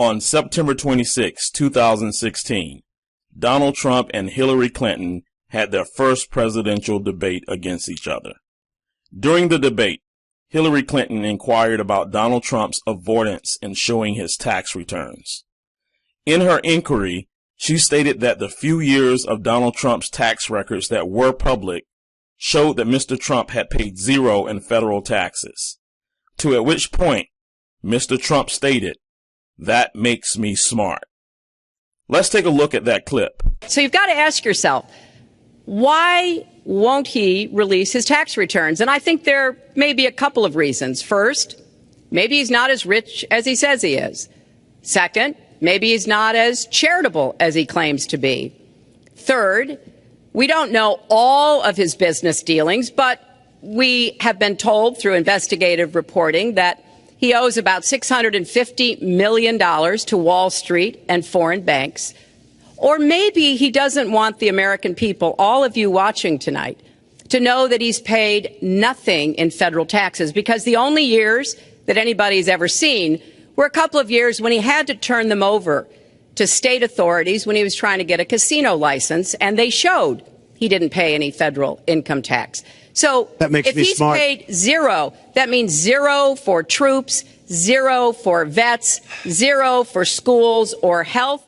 On September 26, 2016, Donald Trump and Hillary Clinton had their first presidential debate against each other. During the debate, Hillary Clinton inquired about Donald Trump's avoidance in showing his tax returns. In her inquiry, she stated that the few years of Donald Trump's tax records that were public showed that Mr. Trump had paid zero in federal taxes. To at which point, Mr. Trump stated, "That makes me smart." Let's take a look at that clip. So you've got to ask yourself, why won't he release his tax returns? And I think there may be a couple of reasons. First, maybe he's not as rich as he says he is. Second, maybe he's not as charitable as he claims to be. Third, we don't know all of his business dealings, but we have been told through investigative reporting that he owes about $650 million to Wall Street and foreign banks. Or maybe he doesn't want the American people, all of you watching tonight, to know that he's paid nothing in federal taxes, because the only years that anybody's ever seen were a couple of years when he had to turn them over to state authorities when he was trying to get a casino license, and they showed he didn't pay any federal income tax. So if he's paid zero, that means zero for troops, zero for vets, zero for schools or health.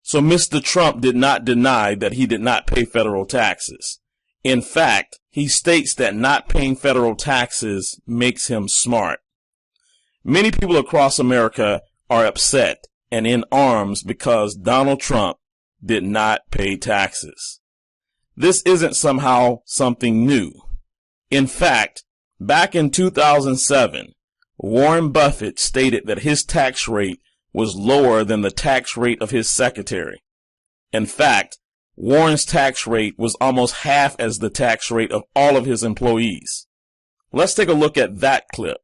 So Mr. Trump did not deny that he did not pay federal taxes. In fact, he states that not paying federal taxes makes him smart. Many people across America are upset and in arms because Donald Trump did not pay taxes. This isn't somehow something new. In fact, back in 2007, Warren Buffett stated that his tax rate was lower than the tax rate of his secretary. In fact, Warren's tax rate was almost half as the tax rate of all of his employees. Let's take a look at that clip.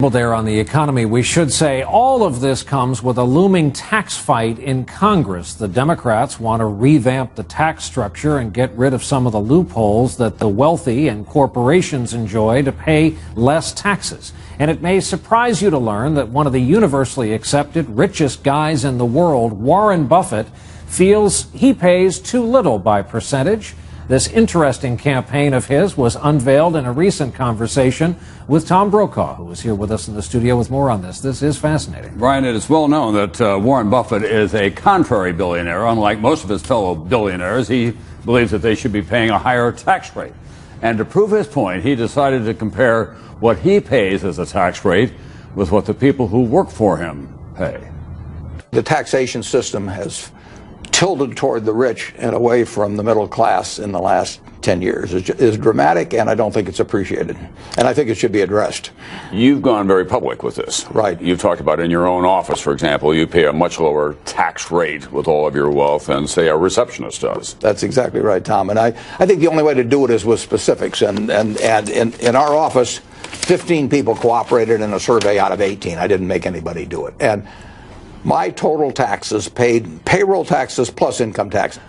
There on the economy, we should say all of this comes with a looming tax fight in Congress. The Democrats want to revamp the tax structure and get rid of some of the loopholes that the wealthy and corporations enjoy to pay less taxes. And it may surprise you to learn that one of the universally accepted richest guys in the world, Warren Buffett, feels he pays too little by percentage. This interesting campaign of his was unveiled in a recent conversation with Tom Brokaw, who is here with us in the studio with more on this. This is fascinating. Brian, it is well known that Warren Buffett is a contrary billionaire. Unlike most of his fellow billionaires, he believes that they should be paying a higher tax rate. And to prove his point, he decided to compare what he pays as a tax rate with what the people who work for him pay. The taxation system has tilted toward the rich and away from the middle class in the last 10 years. It's dramatic, and I don't think it's appreciated. And I think it should be addressed. You've gone very public with this. Right. You've talked about in your own office, for example, you pay a much lower tax rate with all of your wealth than, say, a receptionist does. That's exactly right, Tom. And I think the only way to do it is with specifics. And in our office, 15 people cooperated in a survey out of 18. I didn't make anybody do it. And my total taxes, paid payroll taxes plus income tax,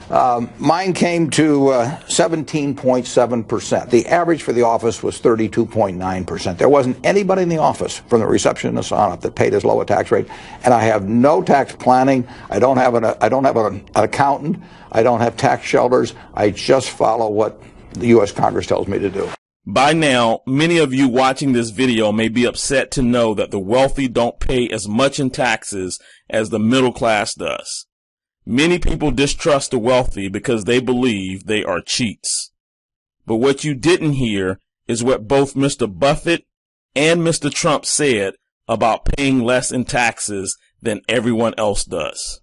mine came to 17.7%. The average for the office was 32.9%. There wasn't anybody in the office, from the receptionist on up, that paid as low a tax rate. And I have no tax planning. I don't have an accountant. I don't have tax shelters. I just follow what the U.S. Congress tells me to do. By now, many of you watching this video may be upset to know that the wealthy don't pay as much in taxes as the middle class does. Many people distrust the wealthy because they believe they are cheats. But what you didn't hear is what both Mr. Buffett and Mr. Trump said about paying less in taxes than everyone else does.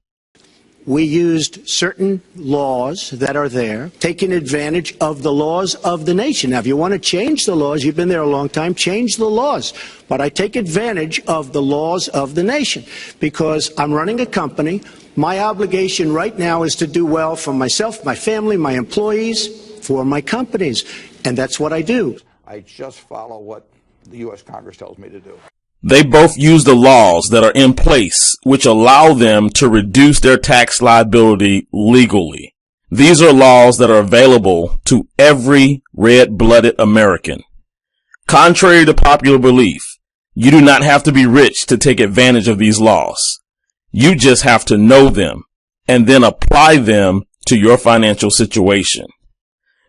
We used certain laws that are there, taking advantage of the laws of the nation. Now, if you want to change the laws, you've been there a long time, change the laws. But I take advantage of the laws of the nation because I'm running a company. My obligation right now is to do well for myself, my family, my employees, for my companies. And that's what I do. I just follow what the U.S. Congress tells me to do. They both use the laws that are in place, which allow them to reduce their tax liability legally. These are laws that are available to every red-blooded American. Contrary to popular belief, You do not have to be rich to take advantage of these laws. You just have to know them and then apply them to your financial situation.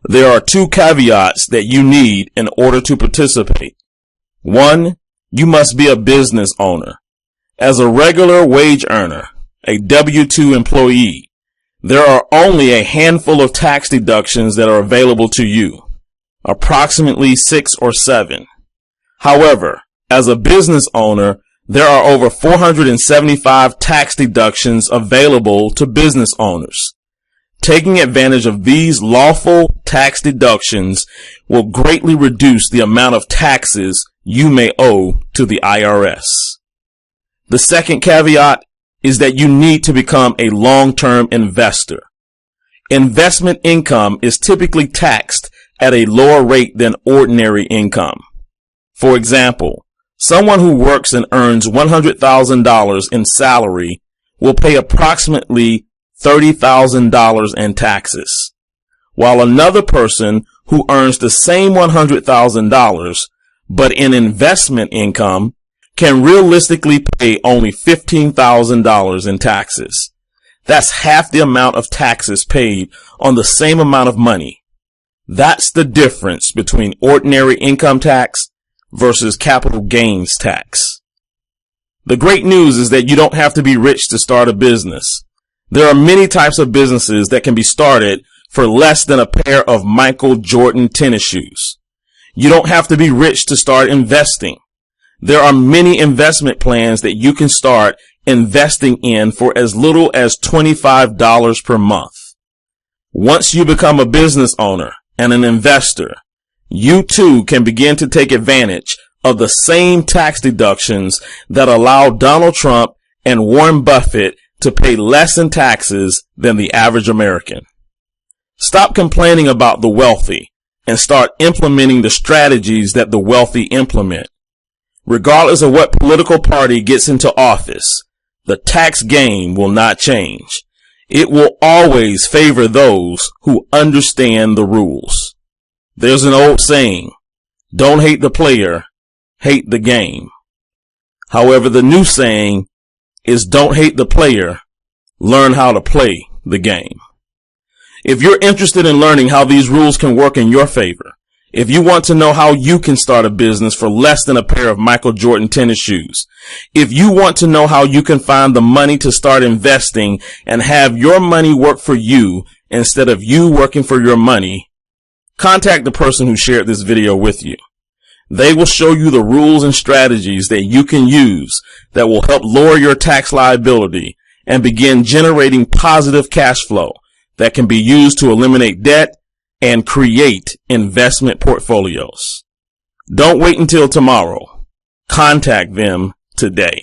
There are 2 caveats that you need in order to participate. 1, you must be a business owner. As a regular wage earner, a W-2 employee, there are only a handful of tax deductions that are available to you, approximately 6 or 7. However, as a business owner, there are over 475 tax deductions available to business owners. Taking advantage of these lawful tax deductions will greatly reduce the amount of taxes you may owe to the IRS. The second caveat is that you need to become a long-term investor. Investment income is typically taxed at a lower rate than ordinary income. For example, someone who works and earns $100,000 in salary will pay approximately $30,000 in taxes, while another person who earns the same $100,000 but in investment income can realistically pay only $15,000 in taxes. That's half the amount of taxes paid on the same amount of money. That's the difference between ordinary income tax versus capital gains tax. The great news is that you don't have to be rich to start a business. There are many types of businesses that can be started for less than a pair of Michael Jordan tennis shoes. You don't have to be rich to start investing. There are many investment plans that you can start investing in for as little as $25 per month. Once you become a business owner and an investor, you too can begin to take advantage of the same tax deductions that allow Donald Trump and Warren Buffett to pay less in taxes than the average American. Stop complaining about the wealthy and start implementing the strategies that the wealthy implement. Regardless of what political party gets into office, the tax game will not change. It will always favor those who understand the rules. There's an old saying, don't hate the player, hate the game. However, the new saying is don't hate the player, learn how to play the game. If you're interested in learning how these rules can work in your favor, if you want to know how you can start a business for less than a pair of Michael Jordan tennis shoes, if you want to know how you can find the money to start investing and have your money work for you instead of you working for your money, contact the person who shared this video with you. They will show you the rules and strategies that you can use that will help lower your tax liability and begin generating positive cash flow that can be used to eliminate debt and create investment portfolios. Don't wait until tomorrow. Contact them today.